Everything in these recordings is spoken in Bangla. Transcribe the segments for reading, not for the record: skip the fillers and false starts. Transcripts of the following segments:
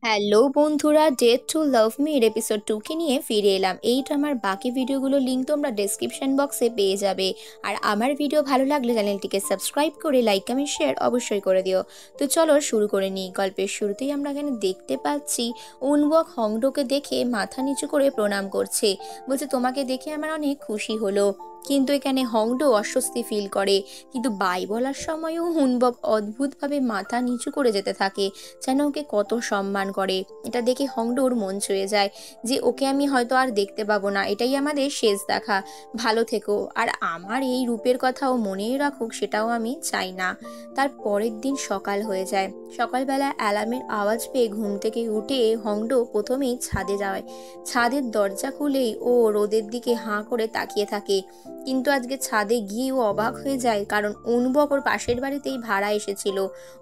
হ্যালো বন্ধুরা, ডেট টু লাভ মি এর এপিসোড 2 কে নিয়ে ফিরে এলাম। এই ড্রামার বাকি ভিডিওগুলোর লিঙ্ক তোমরা ডেসক্রিপশন বক্সে পেয়ে যাবে। আর আমার ভিডিও ভালো লাগলে চ্যানেলটিকে সাবস্ক্রাইব করে লাইক কমেন্ট শেয়ার অবশ্যই করে দিও। তো চলো শুরু করে নিই। গল্পের শুরুতেই আমরা এখানে দেখতে পাচ্ছি উনবক হংডোকে দেখে মাথা নিচু করে প্রণাম করছে। বলছে তোমাকে দেখে আমার অনেক খুশি হলো। কিন্তু এখানে হংডো অস্বস্তি ফিল করে, কিন্তু বাই বলার সময়ও হুনবক অদ্ভুতভাবে মাথা নিচু করে যেতে থাকে, যেন ওকে কত সম্মান করে। এটা দেখে হংডোর মন ছুঁয়ে যায় যে ওকে আমি হয়তো আর দেখতে পাবো না, এটাই আমাদের শেষ দেখা। ভালো থেকো, আর আমার এই রূপের কথাও মনেই রাখুক সেটাও আমি চাই না। তার পরের দিন সকাল হয়ে যায়। সকালবেলা অ্যালার্মের আওয়াজ পেয়ে ঘুম থেকে উঠে হংডো প্রথমেই ছাদে যায়। ছাদের দরজা খুলেই ও রোদের দিকে হাঁ করে তাকিয়ে থাকে। কিন্তু আজকে ছাদে গিয়ে ও অবাক হয়ে যায়, কারণ উনবক ওর পাশের বাড়িতেই ভাড়া এসেছিল।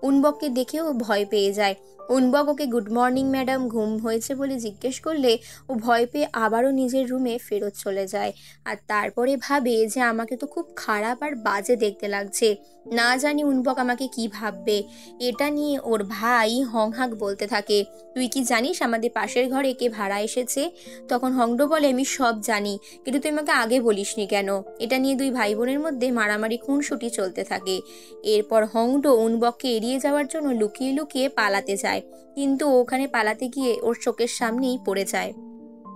উনবককে দেখেও ভয় পেয়ে যায়। উনবক ওকে গুড মর্নিং ম্যাডাম, ঘুম হয়েছে বলে জিজ্ঞেস করলে ও ভয় পেয়ে আবারও নিজের রুমে ফেরত চলে যায়। আর তারপরে ভাবে যে আমাকে তো খুব খারাপ আর বাজে দেখতে লাগছে, না জানি উনবক আমাকে কি ভাববে। এটা নিয়ে ওর ভাই হংহাক বলতে থাকে, তুই কি জানিস আমাদের পাশের ঘরে কে ভাড়া এসেছে? তখন হংডো বলে, আমি সব জানি, কিন্তু তুই আমাকে আগে বলিসনি কেন? এটা নিয়ে দুই ভাই বোনের মধ্যে মারামারি খুনসুটি চলতে থাকে। এরপর হংডো উনবককে এড়িয়ে যাওয়ার জন্য লুকিয়ে লুকিয়ে পালাতে যায়, কিন্তু ওখানে পালাতে গিয়ে ওর চোখের সামনেই পড়ে যায়।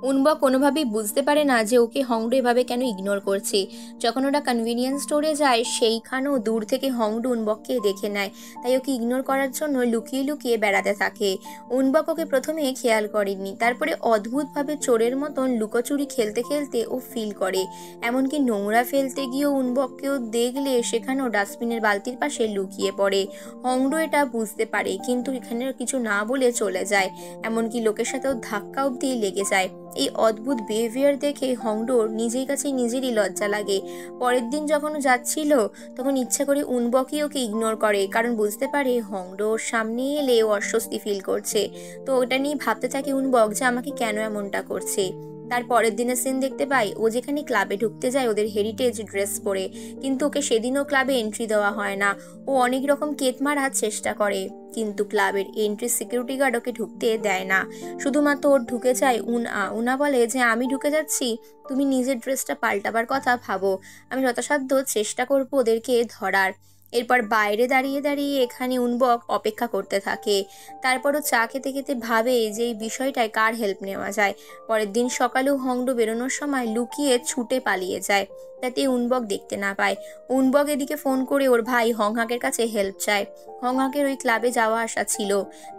উনবক কোনোভাবেই বুঝতে পারে না যে ওকে হংডো এভাবে কেন ইগনোর করছে। যখন ওরা কনভিনিয়েন্স স্টোরে যায় সেইখানেও দূর থেকে হংডো উনবককে দেখে নেয়, তাই ওকে ইগনোর করার জন্য লুকিয়ে লুকিয়ে বেড়াতে থাকে। উনবক ওকে প্রথমে খেয়াল করেনি, তারপরে অদ্ভুতভাবে চোরের মতন লুকোচুরি খেলতে খেলতে ও ফিল করে। এমনকি নোংরা ফেলতে গিয়েও উনবককেও দেখলে সেখানেও ডাস্টবিনের বালতির পাশে লুকিয়ে পড়ে। হংডো এটা বুঝতে পারে, কিন্তু এখানে কিছু না বলে চলে যায়। এমনকি লোকের সাথেও ধাক্কা অব্দি লেগে যায়। এই অদ্ভুত বিহেভিয়ার দেখে হংডোর নিজের কাছে নিজেরই লজ্জা লাগে। পরের দিন যখন ও যাচ্ছিল তখন ইচ্ছা করে উনবকই ওকে ইগনোর করে, কারণ বুঝতে পারে হংডোর সামনে এলে ও অস্বস্তি ফিল করছে। তো ওটা নিয়ে ভাবতে থাকে উনবক যে আমাকে কেন এমনটা করছে। তার পরের দিনের সিন দেখতে পাই ও যেখানে ক্লাবে ঢুকতে যায় ওদের হেরিটেজ ড্রেস পরে, কিন্তু ওকে সেদিনও ক্লাবে এন্ট্রি দেওয়া হয় না। ও অনেক রকম কেত মারার চেষ্টা করে, কিন্তু ক্লাবের এন্ট্রি সিকিউরিটি গার্ড ওকে ঢুকতে দেয় না। শুধুমাত্র ওর ঢুকে যায় উনা। উনা বলে যে আমি ঢুকে যাচ্ছি, তুমি নিজের ড্রেসটা পাল্টাবার কথা ভাবো, আমি যথাসাধ্য চেষ্টা করবো ওদেরকে ধরার। এরপর বাইরে দাঁড়িয়ে দাঁড়িয়ে এখানে উনবক অপেক্ষা করতে থাকে। তারপরও চা খেতে খেতে ভাবে যে এই বিষয়টায় কার হেল্প নেওয়া যায়। পরের দিন সকালেও হংডো বেরোনোর সময় লুকিয়ে ছুটে পালিয়ে যায়, যাতে উনবক দেখতে না পায়। উনবক এদিকে ফোন করে ওর ভাই হংহাকের কাছে হেল্প চায়। হংহাকের ওই ক্লাবে যাওয়া আসা ছিল।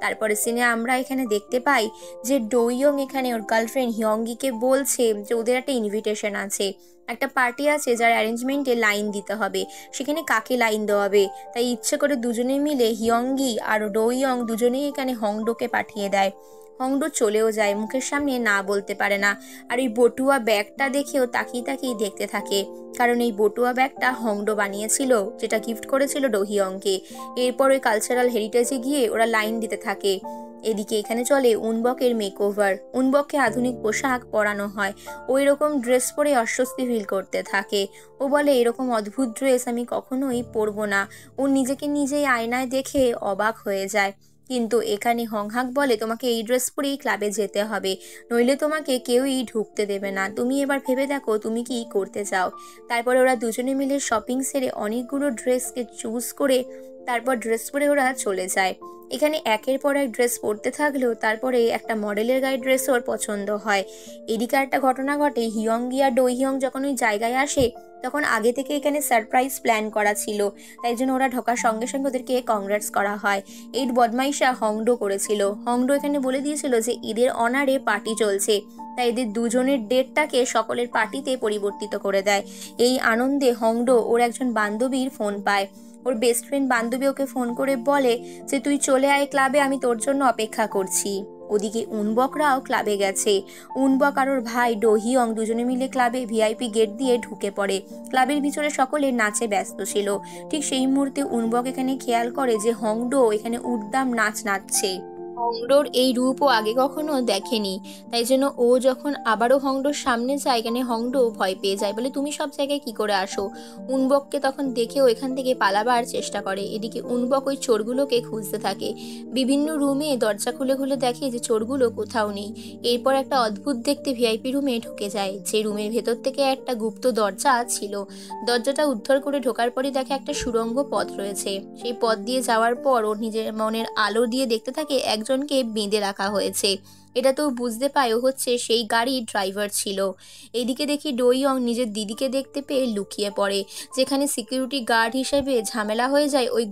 তারপরে সিনে আমরা এখানে দেখতে পাই যে ডোইয়ং এখানে ওর গার্লফ্রেন্ড হিয়ঙ্গিকে বলছে যে ওদের একটা ইনভিটেশন আছে, একটা পার্টি আছে যার অ্যারেঞ্জমেন্টে লাইন দিতে হবে, সেখানে কাকে লাইন দেওয়াবে। তাই ইচ্ছে করে দুজনে মিলে হিয়ঙ্গি আর ডোইয়ং দুজনেই এখানে হংডোকে পাঠিয়ে দেয়। হংডো চলেও যায়, মুখের সামনে না বলতে পারে না। আর এই বটুয়া ব্যাগটা দেখেও তাকিয়ে তাকিয়ে দেখতে থাকে, কারণ এই বটুয়া ব্যাগটা হংডো বানিয়েছিল, যেটা গিফট করেছিল ডোহিয়ংকে। এরপর ওই কালচারাল হেরিটেজে গিয়ে ওরা লাইন দিতে থাকে। এদিকে এখানে চলে উনবকের মেকওভার। উনবককে আধুনিক পোশাক পরানো হয়। ও এরকম ড্রেস পরে অস্বস্তি ফিল করতে থাকে। ও বলে এরকম অদ্ভুত ড্রেস আমি কখনোই পরবো না। ও নিজেকে নিজেই আয়নায় দেখে অবাক হয়ে যায়। কিন্তু এখানে হংহাক বলে তোমাকে এই ড্রেস পরেই ক্লাবে যেতে হবে, নইলে তোমাকে কেউই ঢুকতে দেবে না। তুমি এবার ভেবে দেখো তুমি কি করতে চাও। তারপরে ওরা দুজনে মিলে শপিং সেরে অনেকগুলো ড্রেসকে চুজ করে তারপর ড্রেস পরে ওরা চলে যায়। এখানে একের পর এক ড্রেস পরতে থাকলেও তারপরে একটা মডেলের গায়ে ড্রেস ওর পছন্দ হয়। এদিকে একটা ঘটনা ঘটে, হিয়ঙ্গি আর ডোহিয়ং যখন ওই জায়গায় আসে তখন আগে থেকে এখানে সারপ্রাইজ প্ল্যান করা ছিল, তাই জন্য ওরা ঢোকার সঙ্গে সঙ্গে ওদেরকে কংগ্রেটস করা হয়। এই বদমাইশা হংডো করেছিল। হংডো এখানে বলে দিয়েছিল যে এদের অনারে পার্টি চলছে, তাই এদের দুজনের ডেটটাকে সকলের পার্টিতে পরিবর্তিত করে দেয়। এই আনন্দে হংডো ওর একজন বান্ধবীর ফোন পায়। ওর বেস্ট ফ্রেন্ড বান্ধবী ওকে ফোন করে বলে যে তুই চলে আয় ক্লাবে, আমি তোর জন্য অপেক্ষা করছি। ওদিকে উনবকরাও ক্লাবে গেছে। উনবক আর ওর ভাই ডোহিয়ং দুজনে মিলে ক্লাবে ভিআইপি গেট দিয়ে ঢুকে পড়ে। ক্লাবের ভিতরে সকলে নাচে ব্যস্ত ছিল। ঠিক সেই মুহূর্তে উনবক এখানে খেয়াল করে যে হংডো এখানে উদ্দাম নাচ নাচছে। হংডোর এই রূপ ও আগে কখনো দেখেনি। তাই জন্য ও যখন আবারও হংডোর সামনে যায়, এখানে হংডো ভয় পেয়ে যায়, বলে তুমি সব জায়গায় কি করে আসো। উনবককে তখন দেখেও এখান থেকে পালাবার চেষ্টা করে। এদিকে উনবক ওই চোরগুলোকে খুঁজতে থাকে, বিভিন্ন রুমে দরজা খুলে খুলে দেখে যে চোরগুলো কোথাও নেই। এরপর একটা অদ্ভুত দেখতে ভিআইপি রুমে ঢুকে যায়, যে রুমের ভেতর থেকে একটা গুপ্ত দরজা ছিল। দরজাটা উদ্ধার করে ঢোকার পরই দেখে একটা সুড়ঙ্গ পথ রয়েছে। সেই পথ দিয়ে যাওয়ার পর ওর নিজের মনের আলো দিয়ে দেখতে থাকে একজনকে বেঁধে রাখা হয়েছে। এটা তো বুঝতে পায় ও হচ্ছে সেই গাড়ির ড্রাইভার ছিল। এদিকে দেখি ডোইয়ং নিজের দিদিকে দেখতে পেয়ে লুকিয়ে পড়ে, যেখানে সিকিউরিটি গার্ড হিসেবে ঝামেলা হয়ে যায় ওই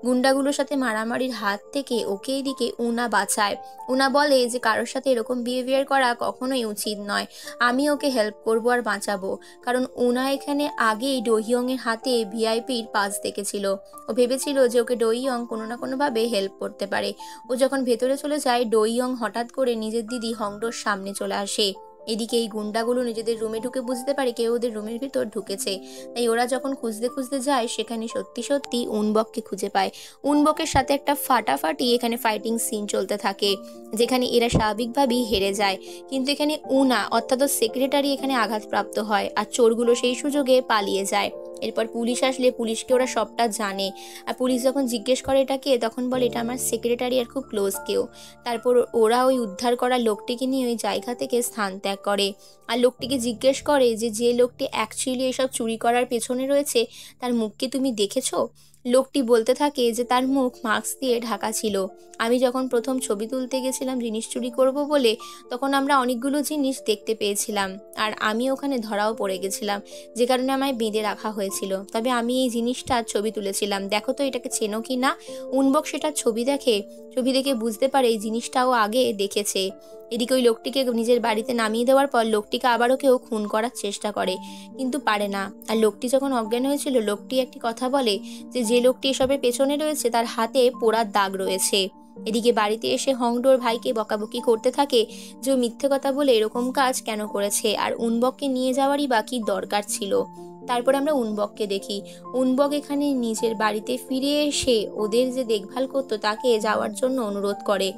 গুন্ডাগুলোর সাথে মারামারির হাত থেকে ওকে এদিকে উনা বাঁচায়। উনা বলে যে কারোর সাথে এরকম বিহেভিয়ার করা কখনোই উচিত নয়, আমি ওকে হেল্প করবো আর বাঁচাবো। কারণ উনা এখানে আগেই ডোহিয়ং এর হাতে ভিআইপির পাস দেখেছিল। ও ভেবেছিল যে ওকে ডোইয়ং কোনো না কোনোভাবে হেল্প করতে পারে। ও যখন ভেতরে চলে যায়, ডোইয়ং হঠাৎ করে নিজের দিদি হংডোর সামনে চলে আসে। এদিকে এই গুন্ডাগুলো নিজেদের রুমে ঢুকে বুঝতে পারে কেউ ওদের রুমের ভিতর ঢুকেছে। তাই ওরা যখন খুঁজতে খুঁজতে যায়, সেখানে সত্যি সত্যি উনবককে খুঁজে পায়। উনবকের সাথে একটা ফাটাফাটি এখানে ফাইটিং সিন চলতে থাকে, যেখানে এরা স্বাভাবিকভাবেই হেরে যায়। কিন্তু এখানে উনা অর্থাৎ সেক্রেটারি এখানে আঘাতপ্রাপ্ত হয়, আর চোরগুলো সেই সুযোগে পালিয়ে যায়। এরপর পুলিশ আসলে পুলিশকে ওরা সবটা জানে। আর পুলিশ যখন জিজ্ঞেস করে এটাকে, তখন বলে এটা আমার সেক্রেটারি আর খুব ক্লোজ কেউ। তারপর ওরা ওই উদ্ধার করা লোকটিকে নিয়ে ওই জায়গা থেকে স্থান ত্যাগ করে। আর লোকটিকে জিজ্ঞেস করে যে লোকটি অ্যাকচুয়ালি এসব চুরি করার পেছনে রয়েছে, তার মুখকে তুমি দেখেছো? লোকটি বলতে থাকে যে তার মুখ মাস্ক দিয়ে ঢাকা ছিল। আমি যখন প্রথম ছবি তুলতে গেছিলাম জিনিস চুরি করব বলে, তখন আমরা অনেকগুলো জিনিস দেখতে পেয়েছিলাম, আর আমি ওখানে ধরাও পড়ে গেছিলাম, যে কারণে আমায় বেঁধে রাখা হয়েছিল। তবে আমি এই জিনিসটার ছবি তুলেছিলাম, দেখো তো এটাকে চেনো কি না। উনবক সেটার ছবি দেখে বুঝতে পারে এই জিনিসটাও আগে দেখেছে। এদিকে ওই লোকটিকে নিজের বাড়িতে নামিয়ে দেওয়ার পর লোকটিকে আবারও কেউ খুন করার চেষ্টা করে, কিন্তু পারে না। আর লোকটি যখন অজ্ঞান হয়েছিল, লোকটি একটি কথা বলে যে লোকটি এসবের পেছনে রয়েছে তার হাতে পোড়ার দাগ রয়েছে। এদিকে বাড়িতে এসে হংডোর ভাইকে বকাবকি করতে থাকে যে ও মিথ্যে কথা বলে এরকম কাজ কেন করেছে, আর উনবককে নিয়ে যাওয়ারই বা কি দরকার ছিল। তারপর আমরা উনবককে দেখি। উনবক এখানে নিজের বাড়িতে ফিরে এসে ওদের যে দেখভাল করতো তাকে যাওয়ার জন্য অনুরোধ করে।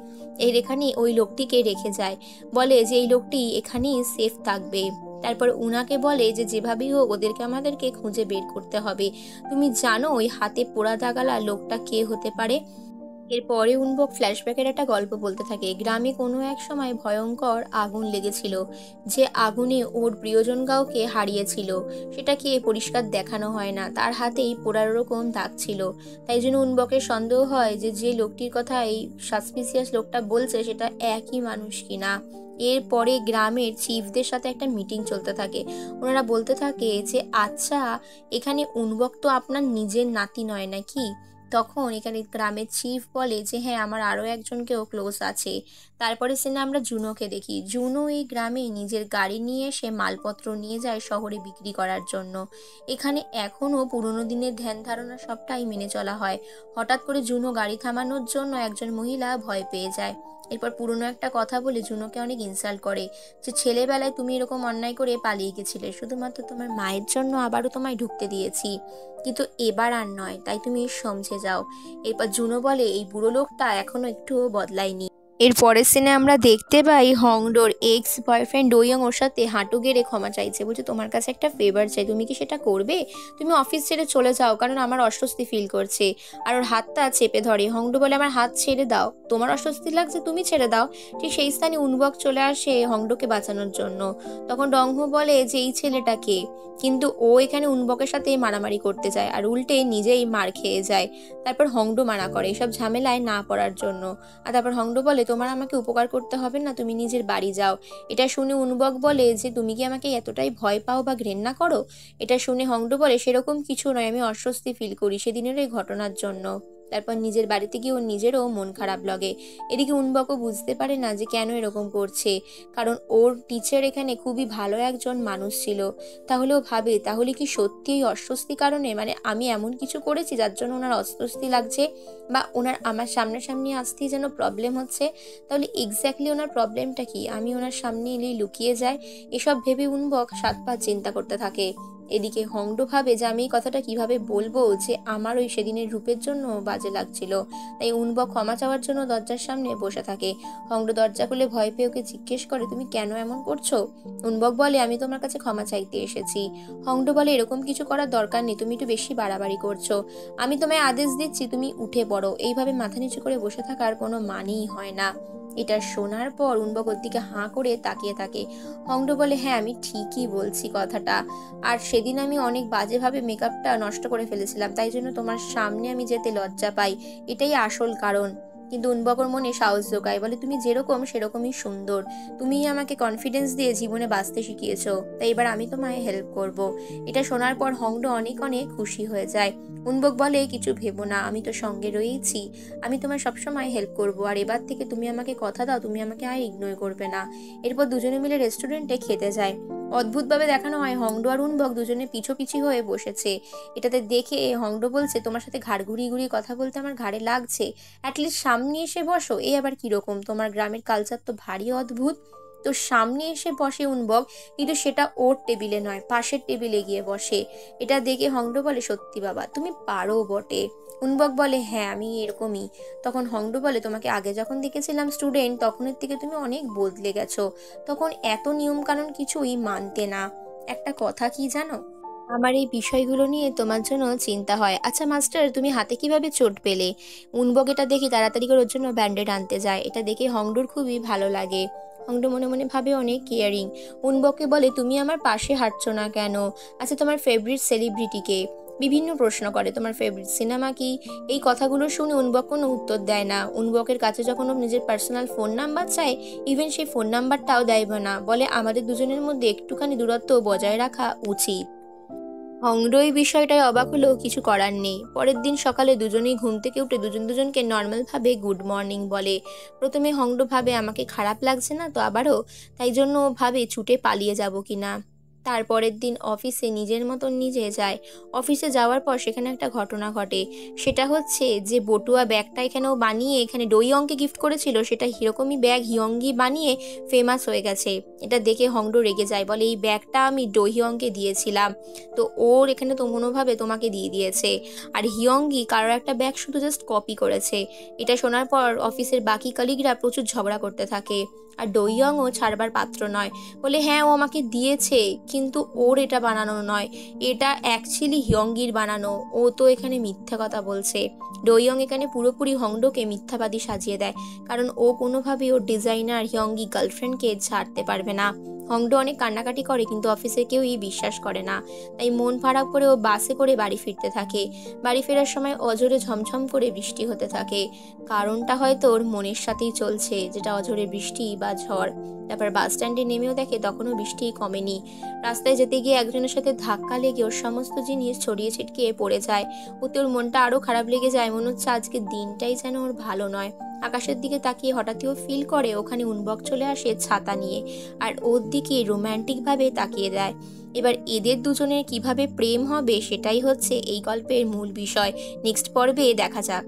এখানে ওই লোকটিকে রেখে যায়, বলে যে এই লোকটি এখানেই সেফ থাকবে। তারপর উনাকে বলে যে যেভাবেই হোক আমাদেরকে খুঁজে বের করতে হবে। তুমি জানো ওই হাতে পোড়া দাগালা লোকটা কে হতে পারে? এরপরে উনবক ফ্ল্যাশব্যাকের একটা গল্প বলতে থাকে। গ্রামে কোনো এক সময় ভয়ঙ্কর আগুন লেগেছিল, যে আগুনে ওর প্রিয়জন কাউকে হারিয়েছিল। সেটাকে পরিষ্কার দেখানো হয় না, তার হাতেই পোড়ার রকম দাগ ছিল। তাই জন্য উনবকের সন্দেহ হয় যে লোকটির কথা এই সাসপিসিয়াস লোকটা বলছে সেটা একই মানুষ কিনা। এরপরে গ্রামের চিফদের সাথে একটা মিটিং চলতে থাকে। ওনারা বলতে থাকে যে আচ্ছা, এখানে উনবক তো আপনার নিজের নাতি নয় নাকি? তখন এখানে গ্রামের চিফ বলে যে হ্যাঁ, আমার আরও একজনকেও ক্লোজ আছে। তারপরে সিনে আমরা জুনোকে দেখি। জুনো এই গ্রামে নিজের গাড়ি নিয়ে সে মালপত্র নিয়ে যায় শহরে বিক্রি করার জন্য। এখানে এখনও পুরনো দিনের ধ্যান ধারণা সবটাই মেনে চলা হয়। হঠাৎ করে জুনো গাড়ি থামানোর জন্য একজন মহিলা ভয় পেয়ে যায়। এরপর পুরনো একটা কথা বলে জুনোকে অনেক ইনসাল্ট করে, যে ছেলেবেলায় তুমি এরকম অন্যায় করে পালিয়ে গেছিলে, শুধুমাত্র তোমার মায়ের জন্য আবারও তোমায় ঢুকতে দিয়েছি, কিন্তু এবার আর নয়, তাই তুমি সমঝে যাও। এরপর জুনো বলে এই বুড়ো লোকটা এখনো একটুও বদলায়নি। এর পরের সিনে আমরা দেখতে পাই হংডোর এক্স বয়ফ্রেন্ড ডোইয়ং ওর সাথে হাঁটু গেড়ে ক্ষমা চাইছে, বলছে তোমার কাছে একটা ফেভার চাই, তুমি কি সেটা করবে? তুমি অফিস ছেড়ে চলে যাও, কারণ আমার অস্বস্তি ফিল করছে। আর ওর হাতটা চেপে ধরে। হংডো বলে আমার হাত ছেড়ে দাও, তোমার অস্বস্তি লাগছে তুমি ছেড়ে দাও। ঠিক সেই স্থানে উনবক চলে আসে হংডোকে বাঁচানোর জন্য। তখন ডংহো বলে যে এই ছেলেটাকে, কিন্তু ও এখানে উনবকের সাথে মারামারি করতে যায় আর উল্টে নিজেই মার খেয়ে যায়। তারপর হংডো মানা করে এসব ঝামেলায় না পড়ার জন্য। আর তারপর হংডো বলে তোমার আমাকে উপকার করতে হবে না, তুমি নিজের বাড়ি যাও। এটা শুনে উনবক বলে যে তুমি কি আমাকে এতটাই ভয় পাও বা ঘৃণা করো? এটা শুনে হংডো বলে সেরকম কিছু নয়, আমি অস্বস্তি ফিল করি সেদিনের এই ঘটনার জন্য। তারপর নিজের বাড়িতে গিয়ে ওর নিজেরও মন খারাপ লাগে। এদিকে উনবকও বুঝতে পারে না যে কেন এরকম করছে, কারণ ওর টিচার এখানে খুবই ভালো একজন মানুষ ছিল। তাহলেও ভাবে তাহলে কি সত্যি এই অস্বস্তি কারণে, মানে আমি এমন কিছু করেছি যার জন্য ওনার অস্বস্তি লাগছে, বা ওনার আমার সামনাসামনি আসতেই যেন প্রবলেম হচ্ছে। তাহলে এক্স্যাক্টলি ওনার প্রবলেমটা কি, আমি ওনার সামনে এলেই লুকিয়ে যাই। এসব ভেবে উনবক 7 পা চিন্তা করতে থাকে। এদিকে হংডো ভাবে যে আমি এই কথাটা কিভাবে বলবো যে আমার ওই সেদিনের রূপের জন্য বাজে লাগছিল। তাই উনবক ক্ষমা চাওয়ার জন্য দরজার সামনে বসে থাকে। হংডো দরজা খুলে ভয় পেয়ে ওকে জিজ্ঞেস করে, তুমি কেন এমন করছো? উনবক বলে, আমি তোমার কাছে ক্ষমা চাইতে এসেছি। হংডো বলে, এরকম কিছু করার দরকার নেই, তুমি একটু বেশি বাড়াবাড়ি করছো। আমি তোমায় আদেশ দিচ্ছি, তুমি উঠে পড়ো। এইভাবে মাথা নিচু করে বসে থাকার কোনো মানেই হয় না। এটা শোনার পর উনবক ওর দিকে হাঁ করে তাকিয়ে থাকে। হংডো বলে, হ্যাঁ আমি ঠিকই বলছি কথাটা। আর সেদিন আমি অনেক বাজেভাবে মেকআপটা নষ্ট করে ফেলেছিলাম, তাই জন্য তোমার সামনে আমি যেতে লজ্জা পাই, এটাই আসল কারণ। কিন্তু উনবকর মনে সাহস জোগায়, বলে, তুমি যেরকম সেরকমই সুন্দর, তুমিই আমাকে কনফিডেন্স দিয়ে জীবনে বাঁচতে শিখিয়েছো, তাই এবার আমি তোমায় হেল্প করব। এটা শোনার পর হংডো অনেক অনেক খুশি হয়ে যায়। উনবক বলে, কিছু ভেবো না, আমি তো সঙ্গে রয়েছি, আমি তোমায় সবসময় হেল্প করব। আর এবার থেকে তুমি আমাকে কথা দাও, তুমি আমাকে আর ইগনোর করবে না। এরপর দুজনে মিলে রেস্টুরেন্টে খেতে যায়। অদ্ভুতভাবে দেখানো হয় হংডো আর উনবক দুজনে পিছোপিছি হয়ে বসেছে। এটাতে দেখে হংডো বলছে, তোমার সাথে ঘাড় ঘুরিয়ে ঘুরিয়ে কথা বলতে আমার ঘাড়ে লাগছে, অ্যাটলিস্ট সামনে এসে বসো। এ আবার কিরকম, তোমার গ্রামের কালচার তো ভারী অদ্ভুত। তো সামনে এসে বসে উনবক, কিন্তু সেটা ওর টেবিলে নয়, পাশের টেবিলে গিয়ে বসে। এটা দেখে হংডো বলে, সত্যি বাবা তুমি পারো বটে। উনবক বলে, হ্যাঁ আমি এরকমই। তখন হংডো বলে, তোমাকে আগে যখন দেখেছিলাম স্টুডেন্ট, তখনের থেকে তুমি অনেক বদলে গেছো, তখন এত নিয়ম কানুন কিছুই মানতে না। একটা কথা কি জানো, আমার এই বিষয়গুলো নিয়ে তোমার জন্য চিন্তা হয়। আচ্ছা মাস্টার, তুমি হাতে কিভাবে চোট পেলে? উনবক এটা দেখি তাড়াতাড়ি করে ওর জন্য ব্যান্ডেড আনতে যায়। এটা দেখে হংডোর খুবই ভালো লাগে। হংডো মনে মনে ভাবে অনেক কেয়ারিং। উনবককে বলে, তুমি আমার পাশে হাঁটছো না কেন? আচ্ছা তোমার ফেভারিট সেলিব্রিটিকে? বিভিন্ন প্রশ্ন করে, তোমার ফেভারিট সিনেমা কি? এই কথাগুলো শুনে উনবক কোনো উত্তর দেয় না। উনবকের কাছে যখন ও নিজের পার্সোনাল ফোন নাম্বার চায়, ইভেন সেই ফোন নাম্বারটাও দেয় না, বলে আমাদের দুজনের মধ্যে একটুখানি দূরত্ব বজায় রাখা উচিত। হংডো এই বিষয়টায় অবাক হলেও কিছু করার নেই। পরের দিন সকালে দুজনেই ঘুম থেকে উঠে দুজন দুজনকে নর্মাল ভাবে গুড মর্নিং বলে। প্রথমে হংডো ভাবে আমাকে খারাপ লাগছে না তো আবারও, তাই জন্য ও ভাবে ছুটে পালিয়ে যাব কিনা। তারপরের দিন অফিসে নিজের মতন নিজে যায়। অফিসে যাওয়ার পর সেখানে একটা ঘটনা ঘটে। সেটা হচ্ছে যে বটুয়া ব্যাগটা এখানেও বানিয়ে এখানে ডোইয়ংকে গিফট করেছিল, সেটা এরকমই ব্যাগ হিয়ংগি বানিয়ে ফেমাস হয়ে গেছে। এটা দেখে হংডো রেগে যায়, বলে এই ব্যাগটা আমি ডোহিয়ংকে দিয়েছিলাম, তো ওর এখানে তো কোনোভাবে তোমাকে দিয়ে দিয়েছে। আর হিয়ংগি কারোর একটা ব্যাগ শুধু জাস্ট কপি করেছে। এটা শোনার পর অফিসের বাকি কলিগরা প্রচুর ঝগড়া করতে থাকে। আর ডোইয়ংও ছাড়বার পাত্র নয়, বলে হ্যাঁ ও আমাকে দিয়েছে, কিন্তু ওর এটা বানানো নয়, এটা অ্যাকচুয়ালি হিয়ংগির বানানো, ও তো এখানে মিথ্যা কথা বলছে। ডোইয়ং এখানে পুরোপুরি হংডোকে মিথ্যাবাদী সাজিয়ে দেয়, কারণ ও কোনোভাবেই ওর ডিজাইনার হিয়ংগি গার্লফ্রেন্ডকে ছাড়তে পারবে না। হংডো অনেক কান্নাকাটি করে, কিন্তু অফিসে কেউই বিশ্বাস করে না। তাই মন খারাপ করে ও বাসে করে বাড়ি ফিরতে থাকে। বাড়ি ফেরার সময় অঝোরে ঝমঝম করে বৃষ্টি হতে থাকে। কারণটা হয়তো ওর মনের সাথেই চলছে, যেটা অঝোরে বৃষ্টি বা ঝড়। তারপর বাস স্ট্যান্ডে নেমেও দেখে তখনও বৃষ্টি কমেনি। রাস্তায় যেতে গিয়ে একজনের সাথে ধাক্কা লেগে ওর সমস্ত জিনিস ছড়িয়ে ছিটকে পড়ে যায়। ওতে ওর মনটা আরো খারাপ লেগে যায়, মনে হচ্ছে আজকে দিনটাই যেন ওর ভালো নয়। আকাশের দিকে তাকিয়ে হঠাৎই ও ফিল করে ওখানে উনবক চলে আসে ছাতা নিয়ে, আর ওর দিকে রোম্যান্টিক ভাবে তাকিয়ে দেয়। এবার এদের দুজনের কিভাবে প্রেম হবে সেটাই হচ্ছে এই গল্পের মূল বিষয়। নেক্সট পর্বে দেখা যাক।